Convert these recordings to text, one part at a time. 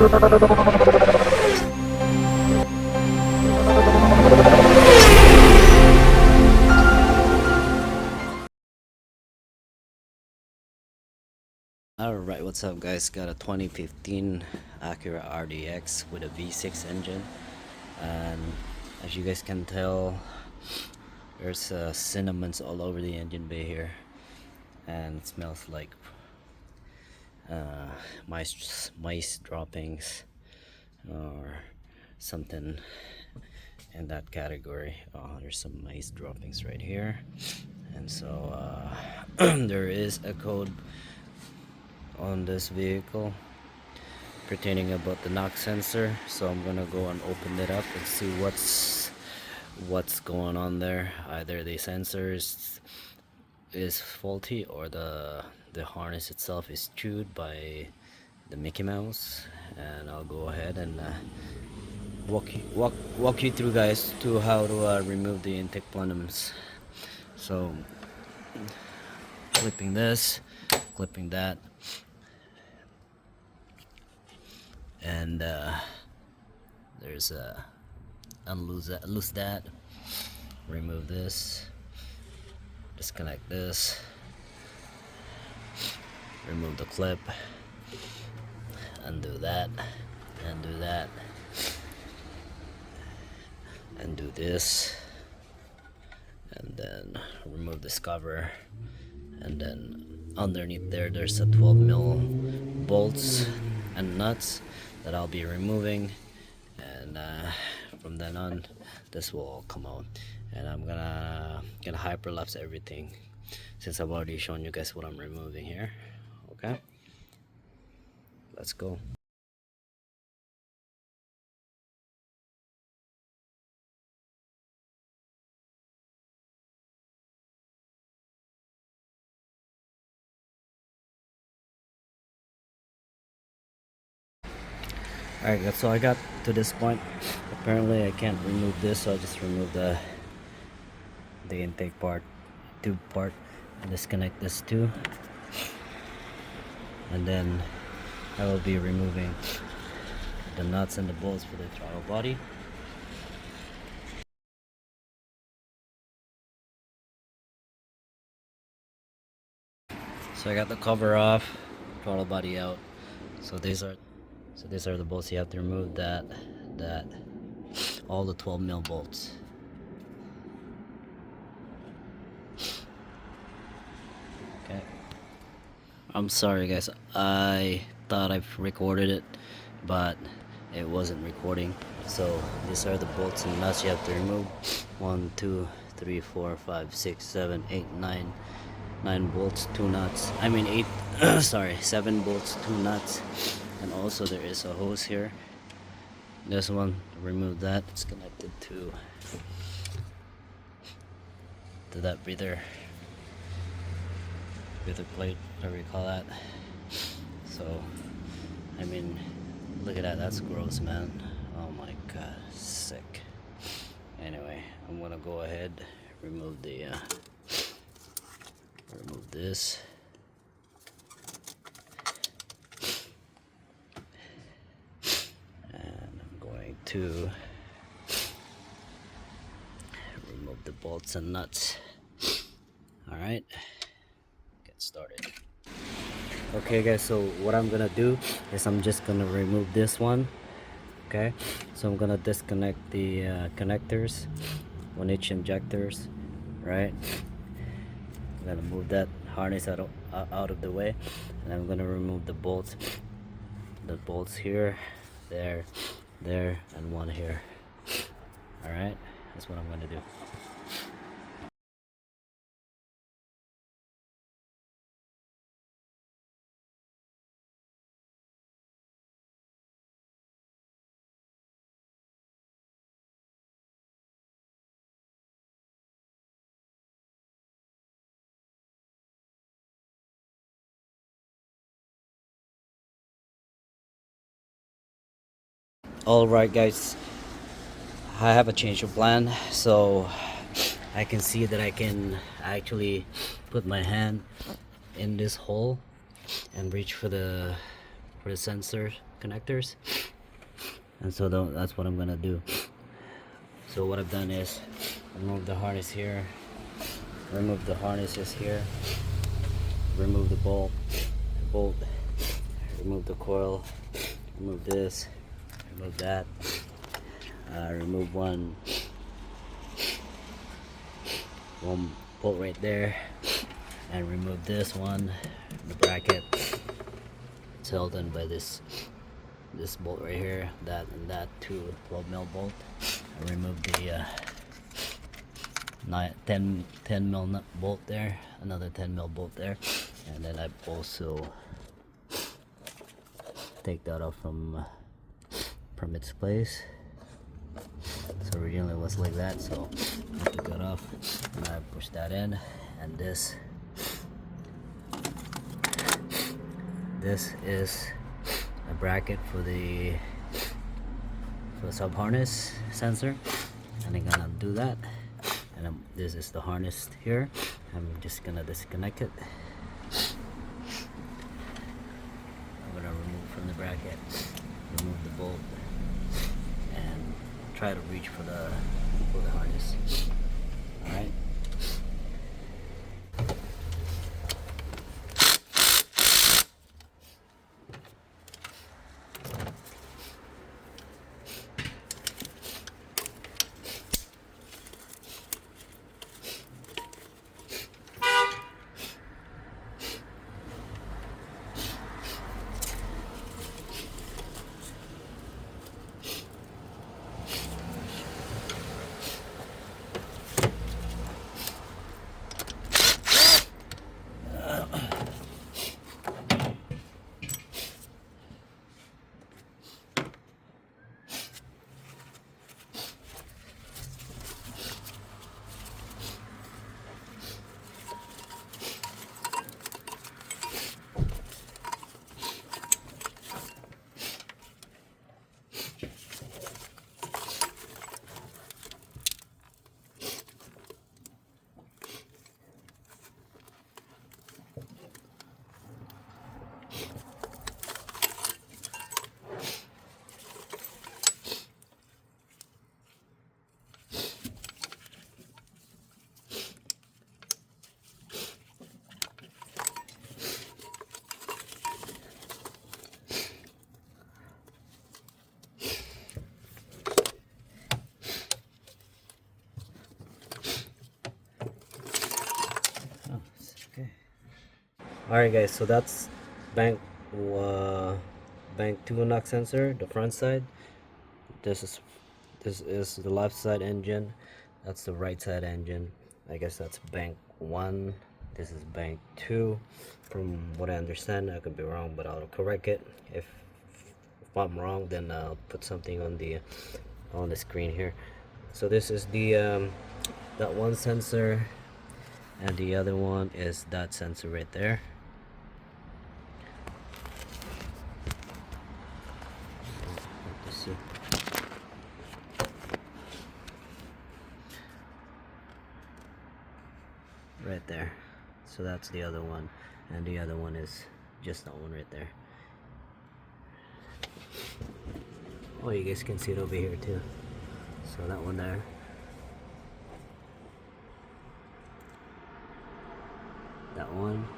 Alright, what's up guys? Got a 2015 Acura Rdx with a V6 engine, and as you guys can tell, there's cinnamons all over the engine bay here, and it smells like mice droppings or something in that category. There's some mice droppings right here, and so there is a code on this vehicle pertaining about the knock sensor, so I'm gonna go and open it up and see what's going on there. Either the sensors is faulty or the harness itself is chewed by the Mickey Mouse, and I'll go ahead and walk you through guys to how to remove the intake plenums. So clipping this, clipping that, and there's a loose that, remove this, disconnect this, remove the clip, undo that, and do that, and do this, and then remove this cover, and then underneath there's a 12mm bolts and nuts that I'll be removing, and from then on this will all come out, and I'm gonna hyperlapse everything since I've already shown you guys what I'm removing here. Okay, let's go. Alright guys, so I got to this point. Apparently I can't remove this, so I just remove the intake part, tube part, and disconnect this too, and then I will be removing the nuts and the bolts for the throttle body. So I got the cover off, throttle body out. So these are the bolts you have to remove. That all the 12mm bolts. Okay. I'm sorry guys, I thought I've recorded it, but it wasn't recording. So these are the bolts and nuts you have to remove. 1 2 3 4 5 6 7 8 9 bolts, 2 nuts. I mean 8 sorry, 7 bolts, 2 nuts. And also there is a hose here. This one, remove that. It's connected to that breather plate, whatever you call that. So I mean, look at that, that's gross, man. Oh my god, sick. Anyway, I'm gonna go ahead, remove the remove this. And I'm going to remove the bolts and nuts. Alright, get started. Okay guys, so what I'm gonna do is I'm just gonna remove this one. Okay, so I'm gonna disconnect the connectors on each injectors, right? I'm gonna move that harness out of the way, and I'm gonna remove the bolts here, there, and one here. All right, that's what I'm gonna do. Alright guys, I have a change of plan, so I can see that I can actually put my hand in this hole and reach for the sensor connectors, and so that's what I'm gonna do. So what I've done is remove the harness here, remove the harnesses here, remove the bolt, remove the coil, remove this, remove that, remove one bolt right there, and remove this one, the bracket. It's held in by this bolt right here, that and that, 12mm bolt. I removed the 10 mil nut bolt there, another 10 mil bolt there, and then I also take that off from its place. So originally it was like that, so I took that off and I pushed that in, and this is a bracket for the sub harness sensor, and I'm gonna do that. And this is the harness here. I'm just gonna disconnect it. I'm gonna remove from the bracket, remove the bolt, and try to reach for the harness. All right. Alright guys, so that's bank 2 knock sensor, the front side. This is the left side engine, that's the right side engine. I guess that's bank 1, this is bank 2. From what I understand, I could be wrong, but I'll correct it. If I'm wrong, then I'll put something on the screen here. So this is the that one sensor, and the other one is that sensor right there. Right there. So that's the other one, and the other one is just that one right there. Oh, you guys can see it over here too. So that one there, that one,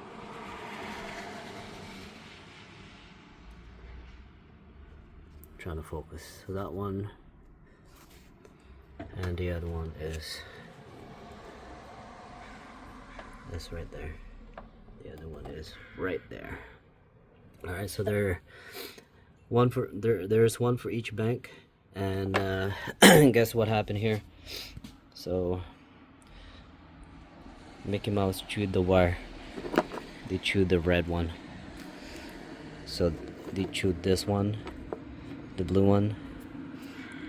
trying to focus. So that one, and the other one is this right there. The other one is right there. All right, so there's one for each bank, and guess what happened here? So Mickey Mouse chewed the wire. They chewed the red one. So they chewed this one, the blue one.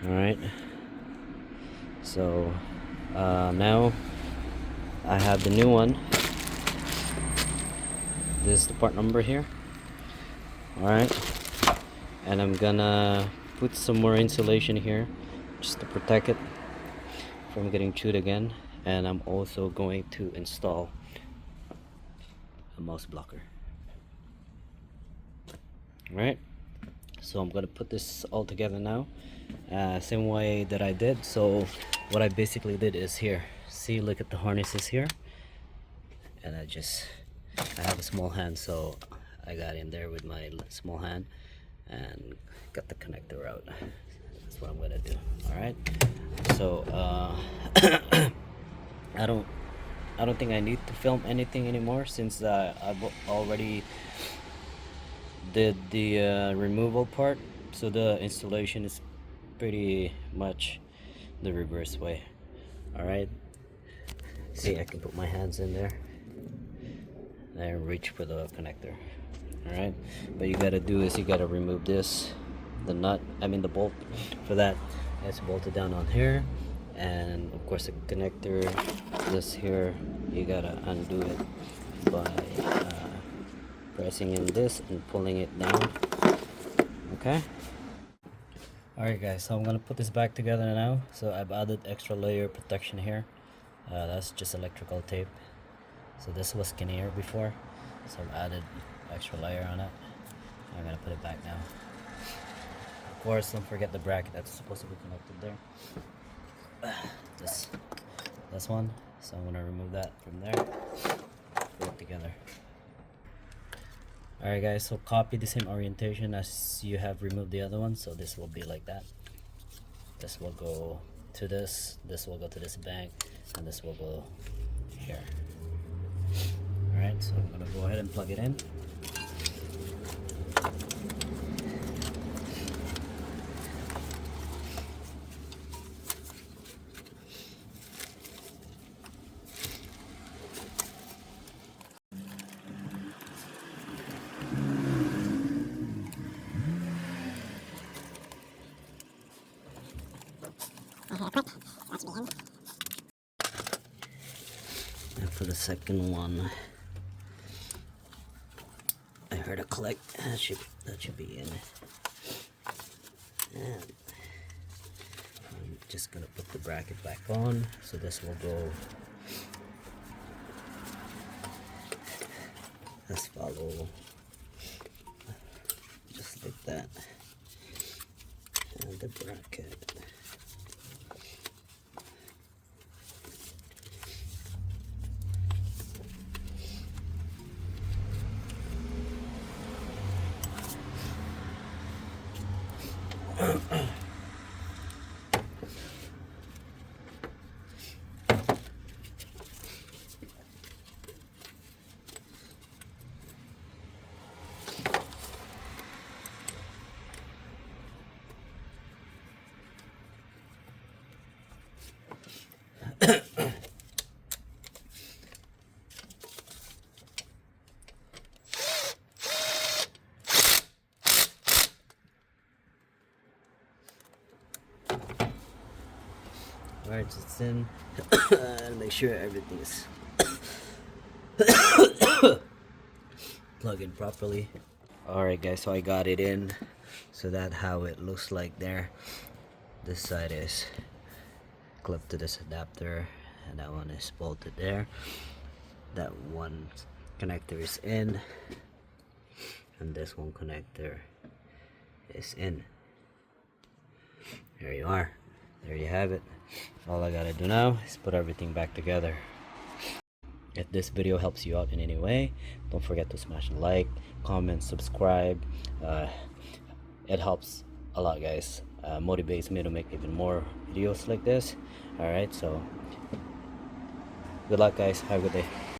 All right. So now I have the new one. This is the part number here. Alright, and I'm gonna put some more insulation here just to protect it from getting chewed again, and I'm also going to install a mouse blocker. Alright, So I'm gonna put this all together now, same way that I did. So what I basically did is here, see, look at the harnesses here, and I have a small hand, so I got in there with my small hand and got the connector out. That's what I'm gonna do. All right, so I don't think I need to film anything anymore, since I've already did the removal part. So the installation is pretty much the reverse way. All right, see, I can put my hands in there and reach for the connector. All right, but you gotta do is you gotta remove this, the nut, I mean the bolt for that. It's bolted down on here, and of course the connector, this here, you gotta undo it by pressing in this and pulling it down. Okay. Alright guys, so I'm gonna put this back together now. So I've added extra layer of protection here. That's just electrical tape. So this was skinnier before, so I've added extra layer on it. I'm gonna put it back now. Of course, don't forget the bracket that's supposed to be connected there. This one. So I'm gonna remove that from there. Put it together. Alright guys, so copy the same orientation as you have removed the other one. So this will be like that. This will go to this will go to this bank, and this will go here. Alright, so I'm gonna go ahead and plug it in. And for the second one, I heard a click. That should be in. And I'm just gonna put the bracket back on. So this will go. Let's follow just like that. And the bracket. Alright, so it's in. And make sure everything is plug in properly. Alright guys, so I got it in. So that's how it looks like there. This side is clipped to this adapter, and that one is bolted there. That one connector is in, and this one connector is in. There you are. There you have it. All I gotta do now is put everything back together. If this video helps you out in any way, don't forget to smash a like, comment, subscribe. It helps a lot, guys. Motivates me to make even more videos like this. Alright, so good luck guys, have a good day.